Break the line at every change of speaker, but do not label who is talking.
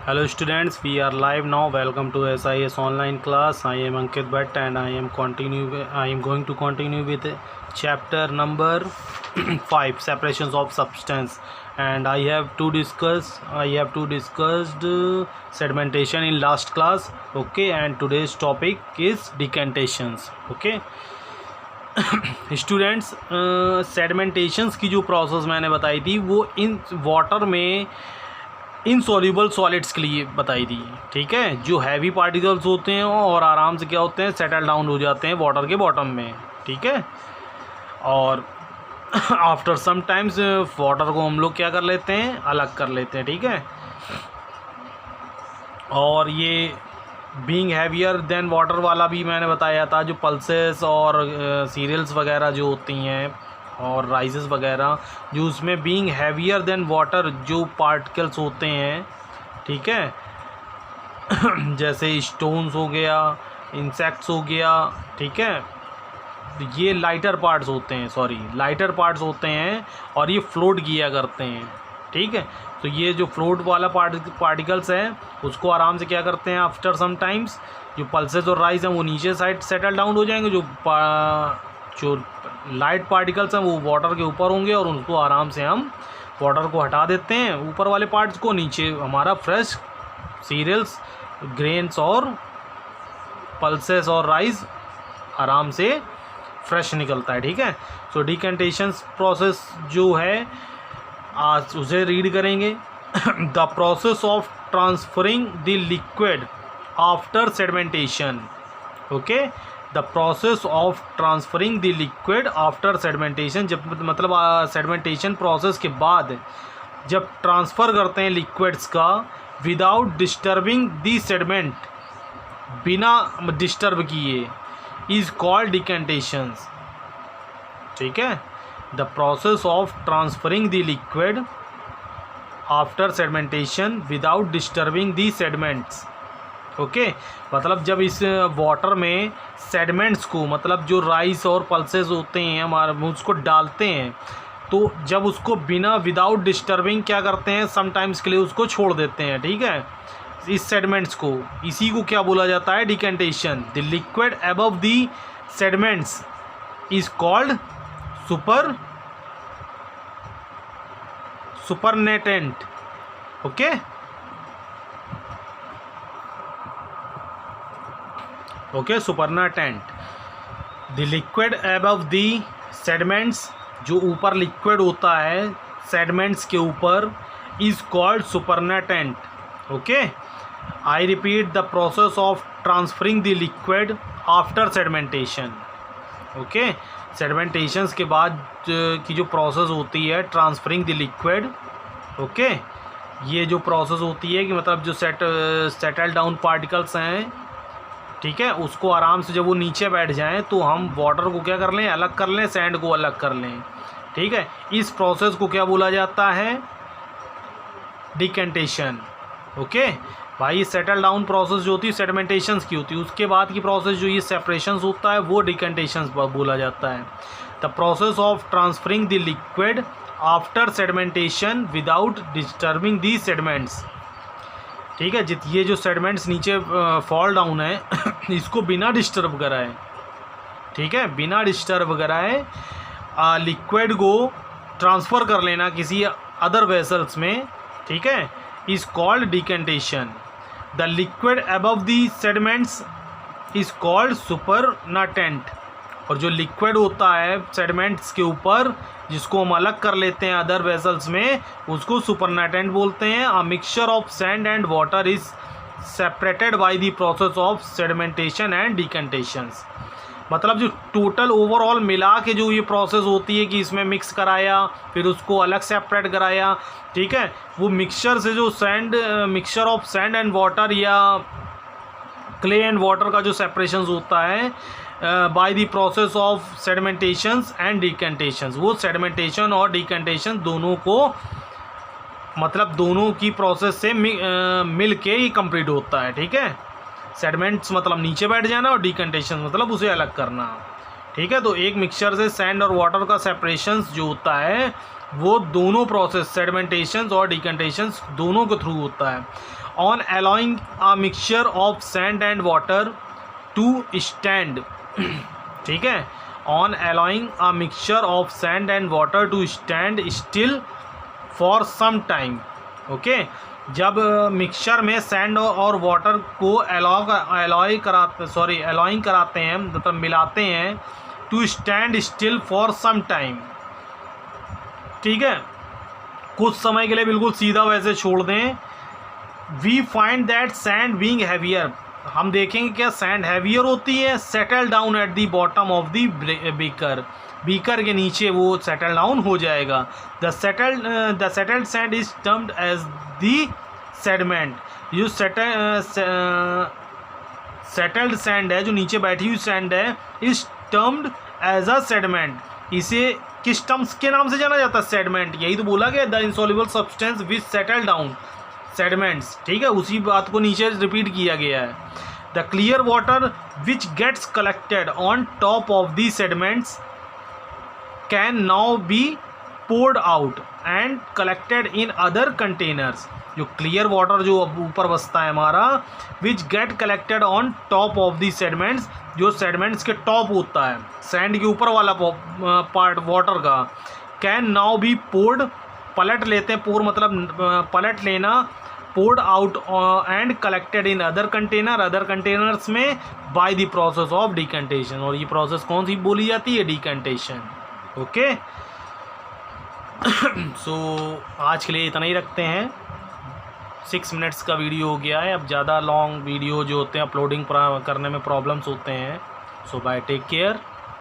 Hello students, we are live now. Welcome to SIS online class. I am Ankit Bhatt and I am going to continue with chapter number 5, separations of substance. And I have to discuss sedimentation in last class. Okay, and today's topic is decantations. Okay. Students sedimentations की जो process मैंने बताई थी वो इन water में insoluble solids के लिए बताई थी। ठीक है, जो हैवी पार्टिकल्स होते हैं और आराम से क्या होते हैं, सेटल डाउन हो जाते हैं वाटर के बॉटम में। ठीक है, और आफ्टर सम टाइम्स वाटर को हम लोग क्या कर लेते हैं, अलग कर लेते हैं। ठीक है, और ये बीइंग हैवियर देन वाटर वाला भी मैंने बताया था, जो पल्सेस और सीरियल्स वगैरह जो होती हैं और राइसेस वगैरह, जो उसमें बीइंग हैवियर देन वाटर जो पार्टिकल्स होते हैं। ठीक है, जैसे स्टोन्स हो गया, इंसेक्ट्स हो गया। ठीक है, ये लाइटर पार्ट्स होते हैं और ये फ्लोट किया करते हैं। ठीक है, तो ये जो फ्लोट वाला पार्टिकल्स हैं उसको आराम से क्या करते हैं, आफ्टर सम टाइम्स जो पल्सेस और राइज हैं वो नीचे साइड सेटल डाउन हो जाएंगे, जो लाइट पार्टिकल्स हैं वो वाटर के ऊपर होंगे और उनको आराम से हम वाटर को हटा देते हैं, ऊपर वाले पार्ट्स को, नीचे हमारा फ्रेश सीरियल्स, ग्रेन्स और पल्सेस और राइस आराम से फ्रेश निकलता है। ठीक है, सो डिकेंटेशन प्रोसेस जो है आज उसे रीड करेंगे। The process of transferring the liquid after sedimentation. Okay, the process of transferring the liquid after sedimentation, जब मतलब सेडिमेंटेशन प्रोसेस के बाद जब ट्रांसफ़र करते हैं लिक्विड्स का विदाउट डिस्टर्बिंग द सेडिमेंट, बिना डिस्टर्ब किए, इज़ कॉल्ड डिकेंटेशंस। ठीक है, the process of transferring the liquid after sedimentation without disturbing the sediments. Okay, मतलब जब इस वाटर में सेडिमेंट्स को, मतलब जो राइस और पल्सेस होते हैं हमारे, उसको डालते हैं, तो जब उसको बिना विदाउट डिस्टर्बिंग क्या करते हैं, समटाइम्स के लिए उसको छोड़ देते हैं। ठीक है, इस सेडिमेंट्स को, इसी को क्या बोला जाता है, decantation. The liquid above the sediments is called supernatant. Okay, supernatant. The liquid above the sediments, जो ऊपर लिक्विड होता है सेडिमेंट्स के ऊपर, is called supernatant. Okay, I repeat, the process of transferring the liquid after sedimentation. Okay, sedimentations के बाद की जो प्रोसेस होती है ट्रांसफरिंग द लिक्विड। ओके, ये जो प्रोसेस होती है कि मतलब जो सेटल डाउन पार्टिकल्स हैं, ठीक है, उसको आराम से जब वो नीचे बैठ जाएं तो हम वाटर को क्या कर लें, अलग कर लें, सैंड को अलग कर लें। ठीक है, इस प्रोसेस को क्या बोला जाता है, डिकेंटेशन। ओके भाई, सेटल डाउन प्रोसेस जो होती है सेडिमेंटेशंस की होती है, उसके बाद की प्रोसेस जो ये सेपरेशंस होता है वो डिकेंटेशंस बोला जाता है। The process of transferring the liquid after sedimentation without disturbing the sediments. ठीक है, ये जो सेडिमेंट्स नीचे फॉल डाउन है इसको बिना डिस्टर्ब कराए, ठीक है, बिना डिस्टर्ब कराए लिक्विड को ट्रांसफ़र कर लेना किसी अदर वेसल्स में। ठीक है, is called decantation. The liquid above the sediments is called supernatant. और जो लिक्विड होता है सेडिमेंट्स के ऊपर, जिसको हम अलग कर लेते हैं अदर वेसल्स में, उसको सुपरनेटेंट बोलते हैं। A mixture of sand and water is separated by the process of sedimentation and decantations. मतलब जो टोटल ओवरऑल मिला के जो ये प्रोसेस होती है कि इसमें मिक्स कराया, फिर उसको अलग सेपरेट कराया। ठीक है, वो मिक्सचर से जो mixture of sand and water या क्ले एंड वाटर का जो सेपरेशन होता है by the process of sedimentations and decantations, वो सेडिमेंटेशन और डिकेंटेशन दोनों को, मतलब दोनों की प्रोसेस से मिल के ही कंप्लीट होता है। ठीक है, सेडिमेंट्स मतलब नीचे बैठ जाना और डिकेंटेशन मतलब उसे अलग करना। ठीक है, तो एक मिक्सचर से सैंड और वाटर का सेपरेशंस जो होता है वो दोनों प्रोसेस सेडिमेंटेशंस और डिकेंटेशंस दोनों के थ्रू होता है। On allowing a mixture of sand and water to stand, ठीक है, on allowing a mixture of sand and water to stand still for some time. Okay, जब मिक्सचर में सैंड और वाटर को अलाउइंग कराते हैं, मतलब मिलाते हैं, to stand still for some time, ठीक है, कुछ समय के लिए बिल्कुल सीधा वैसे छोड़ दें। We find that sand being heavier, हम देखेंगे क्या सैंड हैवियर होती है, settle down at the bottom of the beaker, beaker के नीचे वो सेटल डाउन हो जाएगा। The settled sand is termed as the sediment, जो सेटल्ड सैंड है, जो नीचे बैठी हुई सैंड है, इज टर्म्ड एज अ सेडमेंट, इसे किस टर्म्स के नाम से जाना जाता है, सेडमेंट, यही तो बोला गया, the insoluble substance which settle down, sediments, ठीक है, उसी बात को नीचे रिपीट किया गया है। The clear water which gets collected on top of the sediments can now be poured out and collected in other containers, जो क्लियर वाटर जो ऊपर बसता है हमारा, which get collected on top of the sediments, जो sediments के top होता है, सैंड के ऊपर वाला पार्ट वाटर का, कैन नाउ बी पोर्ड, पलट लेते हैं, पोर मतलब पलट लेना, poured out and collected in other container, other containers में, by the process of decantation, और ये प्रोसेस कौन सी बोली जाती है, डिकंटेशन। ओके, सो आज के लिए इतना ही रखते हैं, 6 मिनट्स का वीडियो हो गया है, अब ज़्यादा लॉन्ग वीडियो जो होते हैं अपलोडिंग करने में प्रॉब्लम्स होते हैं। सो बाय, टेक केयर।